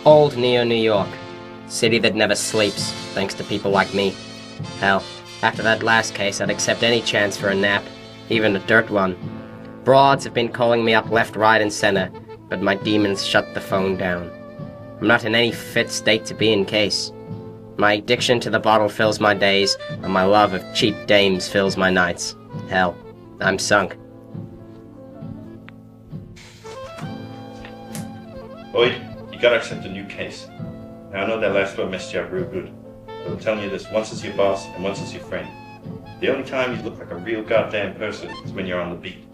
Old New York. City that never sleeps, thanks to people like me. Hell, after that last case, I'd accept any chance for a nap, even a dirt one. Broads have been calling me up left, right, and center, but my demons shut the phone down. I'm not in any fit state to be in case. My addiction to the bottle fills my days, and my love of cheap dames fills my nights. Hell, I'm sunk. Oid, you gotta accept a new case. Now I know that last one messed you up real good, but I'm telling you this, once as your boss and once as your friend. The only time you look like a real goddamn person is when you're on the beat.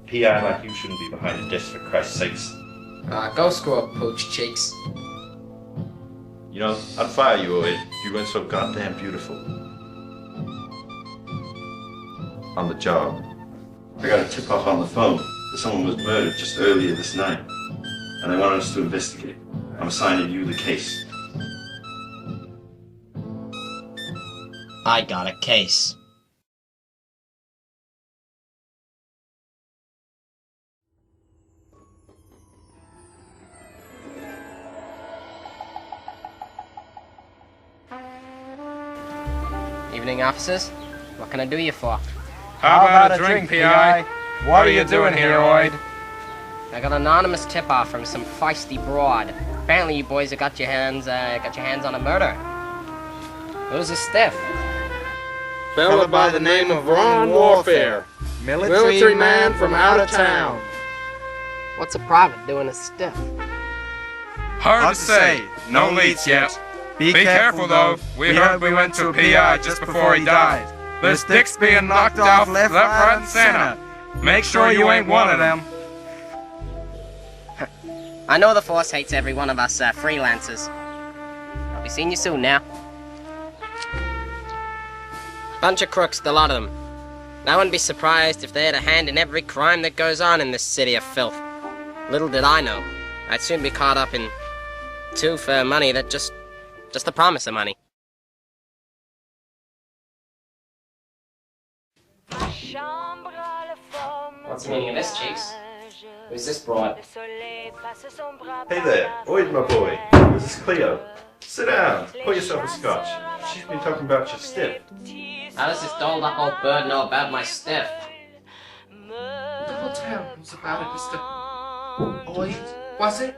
PI like you shouldn't be behind a desk, for Christ's sakes. Go screw up, Pooch Cheeks. You know, I'd fire you, Oid, if you weren't so goddamn beautiful. On the job. I got a tip-off on the phone that someone was murdered just earlier this night, and they wanted us to investigate. I'm assigning you the case. I got a case. Evening, officers. What can I do you for? How about a drink, P.I.? What are you doing here, Oid? I got an anonymous tip-off from some feisty broad. Apparently you boys have got your hands on a murder. Who's the stiff? Fella by the name of Ron Warfare. Military man from out of town. What's a private doing a stiff? Hard to say. No leads yet. Be careful though. We heard we went to a P.I. just before he died. There's dicks being knocked off left, right, and center. Make sure you ain't one of them. I know the force hates every one of us freelancers. I'll be seeing you soon now. Bunch of crooks, the lot of them. I wouldn't be surprised if they had a hand in every crime that goes on in this city of filth. Little did I know, I'd soon be caught up in two for money that just the promise of money. What's the meaning of this, Cheeks? Who's this broad? Hey there, Oid, my boy. This is Cleo. Sit down, pour yourself a scotch. She's been talking about your stiff. How does this dolled up old bird know about my stiff? The whole town knows about it, Mr. Oid, was it?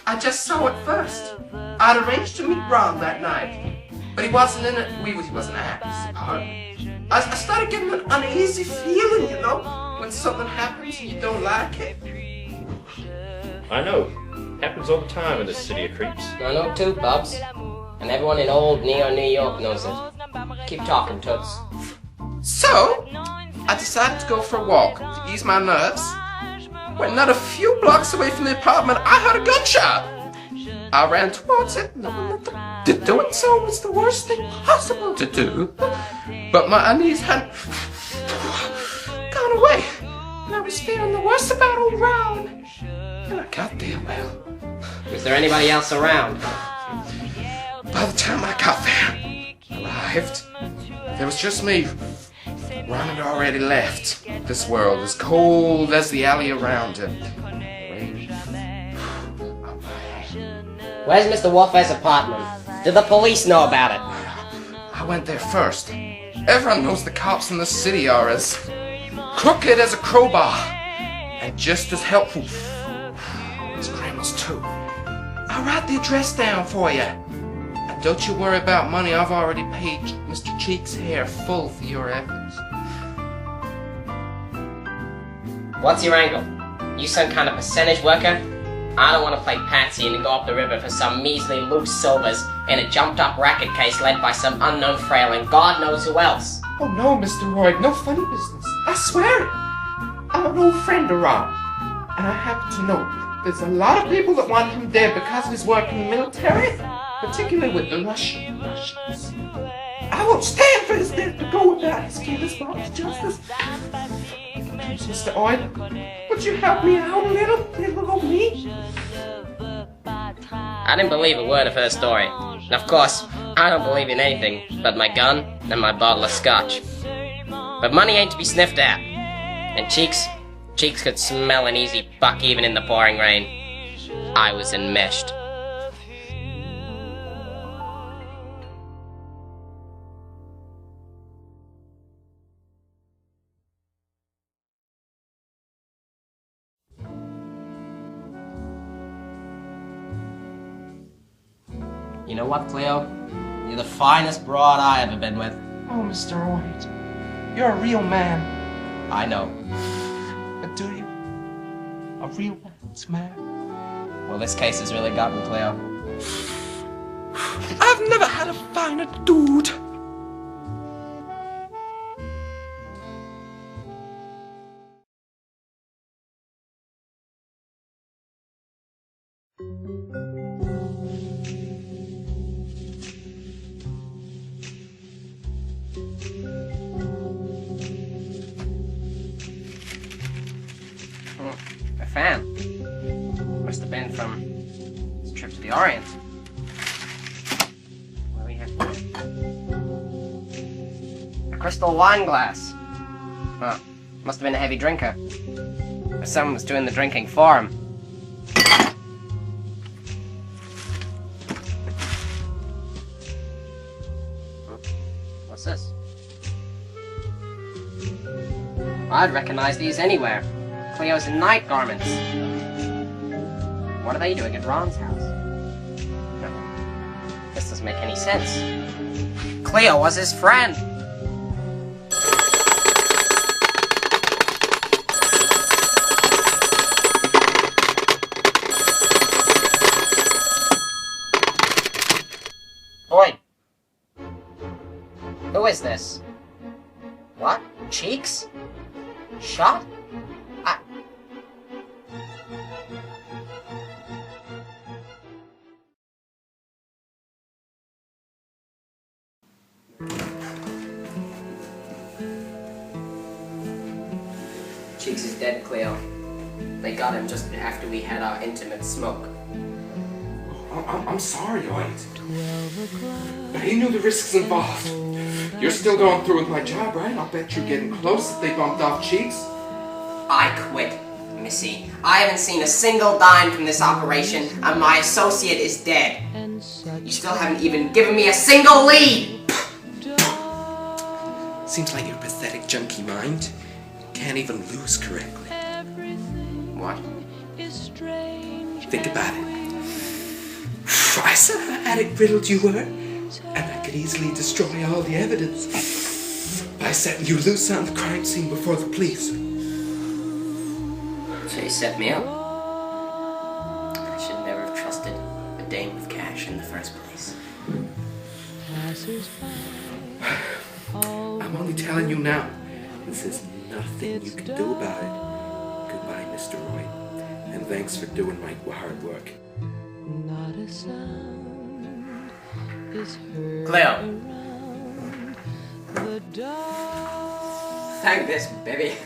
I just saw it first. I'd arranged to meet Ron that night, but he wasn't in it. He wasn't at his apartment. I started getting an uneasy feeling, you know, when something happens and you don't like it. I know. Happens all the time in this city of creeps. I know too, Bubs. And everyone in old New York knows it. Keep talking, Toots. So, I decided to go for a walk to ease my nerves. When not a few blocks away from the apartment, I heard a gunshot. I ran towards it, knowing that doing so was the worst thing possible to do. But my unease had gone away, and I was feeling the worst about old Ron. And I got there, well. Was there anybody else around? By the time I got there, arrived, there was just me. Ron had already left this world, as cold as the alley around him. Where's Mr. Warfare's apartment? Did the police know about it? I went there first. Everyone knows the cops in the city are as crooked as a crowbar, and just as helpful as criminals too. I'll write the address down for you. And don't you worry about money, I've already paid Mr. Cheeks' hair full for your efforts. What's your angle? You some kind of percentage worker? I don't want to play patsy and go up the river for some measly loose silvers in a jumped-up racket case led by some unknown frail and God knows who else. Oh no, Mr. Royd, no funny business. I swear it. I'm an old friend of Ron, and I happen to know there's a lot of people that want him dead because of his work in the military, particularly with the Russians. I won't stand for his death to go without his killers brought to justice. Mr. Oid, would you help me out a little old me? I didn't believe a word of her story. And of course, I don't believe in anything but my gun and my bottle of scotch. But money ain't to be sniffed at. And Cheeks could smell an easy buck even in the pouring rain. I was enmeshed. You know what, Cleo? You're the finest broad I ever been with. Oh, Mr. Oid, you're a real man. I know. But do you? A real man's man? Well, this case has really got me, Cleo. I've never had a finer dude. A fan. Must have been from his trip to the Orient. What do we have here? A crystal wine glass. Well, must have been a heavy drinker. Or someone was doing the drinking for him. What's this? I'd recognize these anywhere. Cleo's night garments. What are they doing at Ron's house? No. This doesn't make any sense. Cleo was his friend. Boy. Who is this? What? Cheeks? Shot? Cheeks is dead, Cleo. They got him just after we had our intimate smoke. I'm sorry, Oid. But he knew the risks involved. You're still going through with my job, right? I'll bet you're getting close if they bumped off Cheeks. I quit, Missy. I haven't seen a single dime from this operation, and my associate is dead. You still haven't even given me a single lead! Seems like your pathetic junkie mind can't even lose correctly. What? Think about it. I saw how addict-riddled you were, and I could easily destroy all the evidence by setting you loose on the crime scene before the police. So you set me up. I should never have trusted a dame with cash in the first place. I'm only telling you now. This is nothing you can do about it. Goodbye, Mr. Roy. And thanks for doing my hard work. Not a sound is heard Cleo. around the dark. Thank this, baby.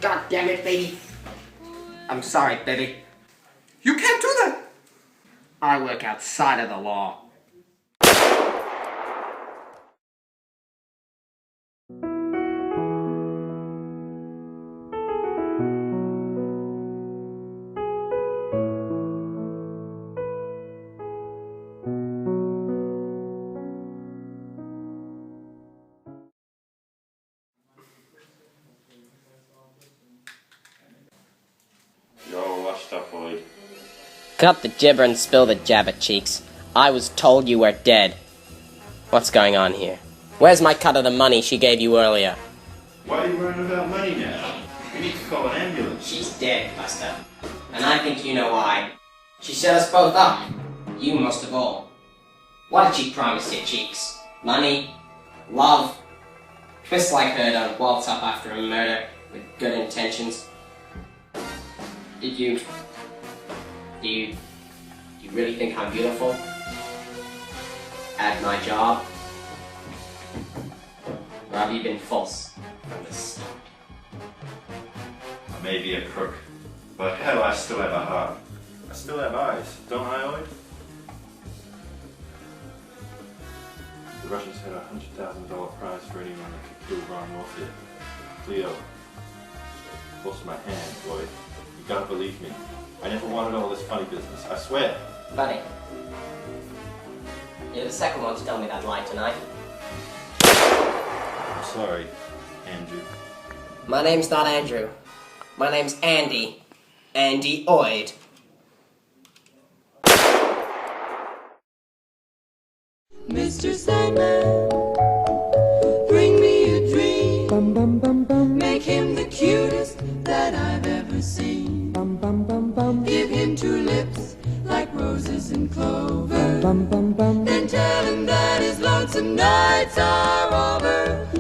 God damn it, baby. I'm sorry, baby. You can't do that! I work outside of the law. You're all washed up, Oid. Cut the gibber and spill the jabber, Cheeks. I was told you were dead. What's going on here? Where's my cut of the money she gave you earlier? Why are you worrying about money now? We need to call an ambulance. She's dead, Buster. And I think you know why. She set us both up. You most of all. What did she promise you, Cheeks? Money? Love? Twists like her don't waltz up after a murder with good intentions. Do you really think I'm beautiful? At my job? Or have you been false from the start? I may be a crook, but hell, I still have a heart. I still have eyes, don't I, Oid? The Russians had a $100,000 prize for anyone that could kill Ron Warfare. Cleo, force my hand, Oid. You gotta believe me. I never wanted all this funny business, I swear. Funny. You're the second one to tell me that lie tonight. I'm sorry, Andrew. My name's not Andrew. My name's Andy. Andy Oid. Mr. Sandman, bring me a dream. Bum bum bum bum. Make him the cutest that I've ever seen. Bum bum bum bum. Give him 2 lips like roses and clover. Bum bum bum. Then tell him that his lonesome nights are over.